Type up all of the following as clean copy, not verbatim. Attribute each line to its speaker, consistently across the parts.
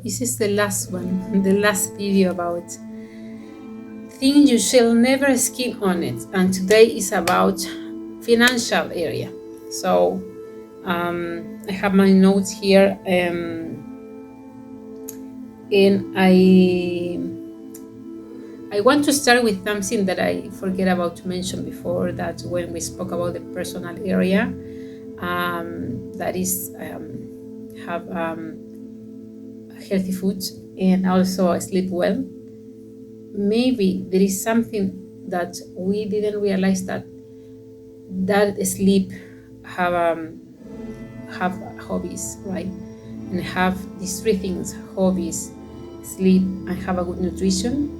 Speaker 1: this is the last one, the last video about things you shall never skip on it. And today is about financial area. So I have my notes here, and I want to start with something that I forget about to mention before, that when we spoke about the personal area, that is have healthy food and also sleep well. Maybe there is something that we didn't realize, that sleep have hobbies, right? And have these three things: hobbies, sleep, and have a good nutrition.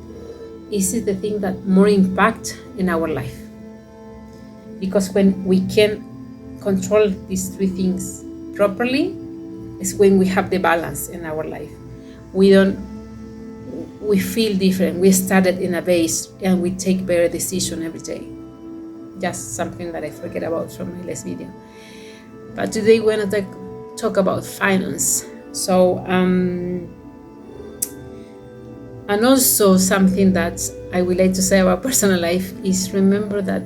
Speaker 1: This is the thing that more impact in our life, because when we can control these three things properly is when we have the balance in our life. We feel different. We started in a base and we take better decision every day. Just something that I forget about from my last video. But today we're going to talk about finance. So and also something that I would like to say about personal life is, remember that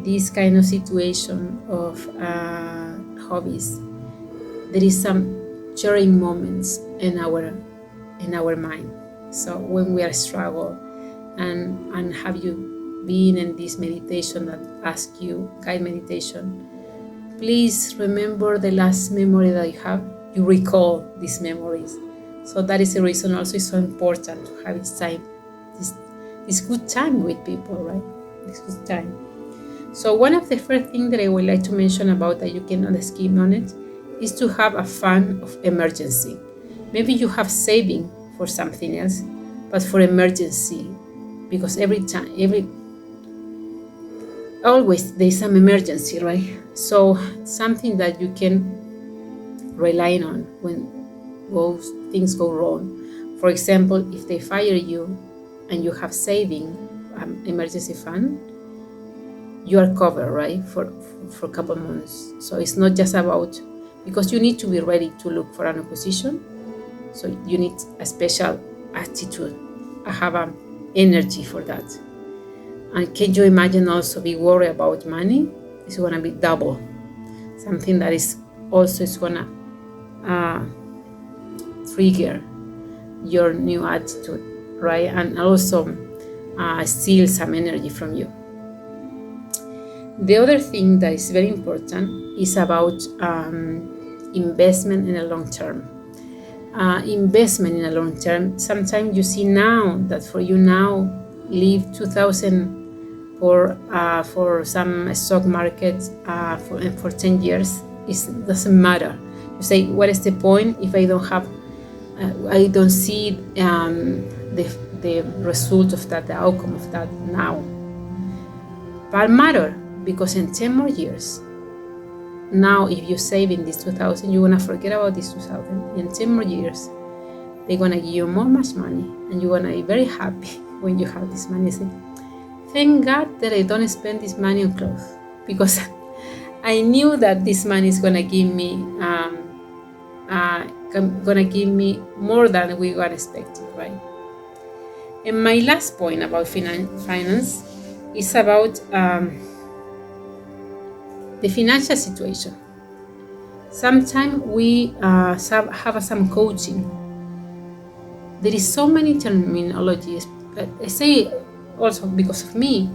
Speaker 1: this kind of situation of hobbies, there is some sharing moments in our mind. So when we are struggle, and have you been in this meditation that ask you, guide meditation, please remember the last memory that you have. You recall these memories. So that is the reason also it's so important to have this good time with people, right? This good time. So one of the first things that I would like to mention about that you cannot skip on it is to have a fund of emergency. Maybe you have saving for something else, but for emergency, because always there's some emergency, right? So something that you can rely on when things go wrong. For example, if they fire you and you have saving emergency fund, you are covered, right, for a couple months. So it's not just about, because you need to be ready to look for an acquisition. So you need a special attitude. I have energy for that. And can you imagine also be worried about money? It's gonna be double. Something that is also is gonna trigger your new attitude, right? And also steal some energy from you. The other thing that is very important is about investment in a long term. Investment in a long term. Sometimes you see now that for you now, leave 2,000 for some stock market for 10 years. It doesn't matter. You say, what is the point if I don't have? I don't see the result of that, the outcome of that now. But matter, because in 10 more years, now if you save in this 2,000, you're gonna forget about this 2,000. In 10 more years, they're gonna give you much money, and you're gonna be very happy when you have this money. Say, thank God that I don't spend this money on clothes, because I knew that this money is gonna give me more than we were expecting, right? And my last point about finance is about the financial situation. Sometimes we have some coaching. There is so many terminologies. I say also because of me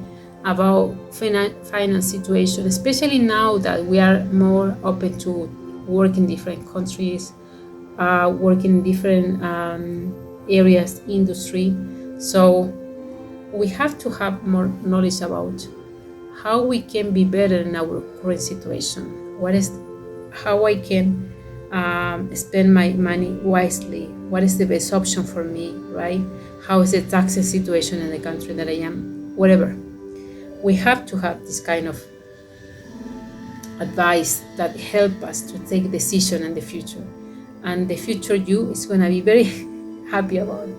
Speaker 1: about finance situation, especially now that we are more open to work in different countries, work in different areas, industry. So we have to have more knowledge about how we can be better in our current situation. How I can spend my money wisely. What is the best option for me, right? How is the taxes situation in the country that I am? Whatever. We have to have this kind of advice that help us to take decision in the future. And the future you is going to be very happy about it.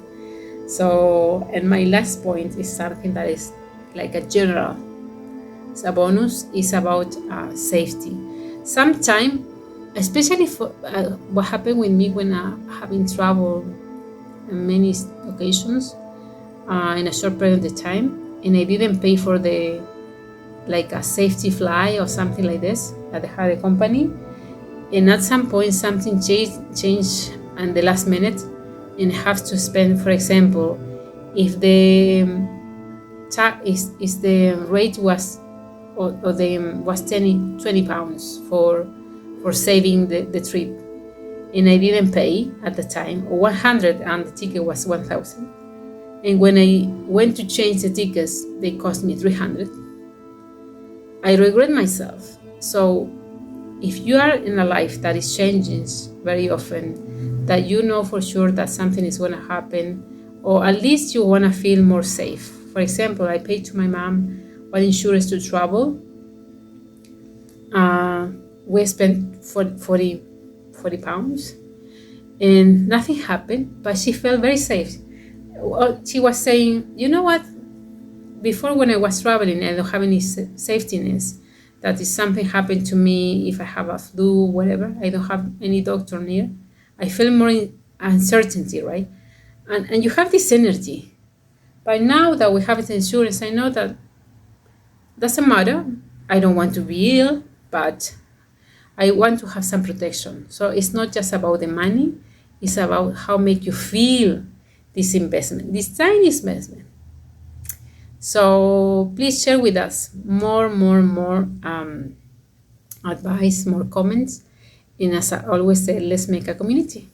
Speaker 1: So, and my last point is something that is like a general. It's a bonus, is about safety. Sometimes especially for what happened with me when I having travel on many occasions in a short period of time, and I didn't pay for the like a safety fly or something like this at the company. And at some point, something changed at the last minute, and have to spend, for example, if the is the rate was or the was 20 pounds for saving the trip, and I didn't pay at the time, or 100, and the ticket was 1,000. And when I went to change the tickets, they cost me 300. I regret myself. So if you are in a life that is changing very often, that you know for sure that something is going to happen, or at least you want to feel more safe. For example, I paid to my mom one insurance to travel. We spent 40 pounds, and nothing happened, but she felt very safe. She was saying, you know what, before when I was traveling, I don't have any safety nets. That if something happened to me, if I have a flu, whatever, I don't have any doctor near. I feel more uncertainty, right? And you have this energy. But now that we have the insurance, I know that doesn't matter. I don't want to be ill, but I want to have some protection. So it's not just about the money, it's about how make you feel this investment, this tiny investment. So please share with us more advice, more comments. And as I always say, let's make a community.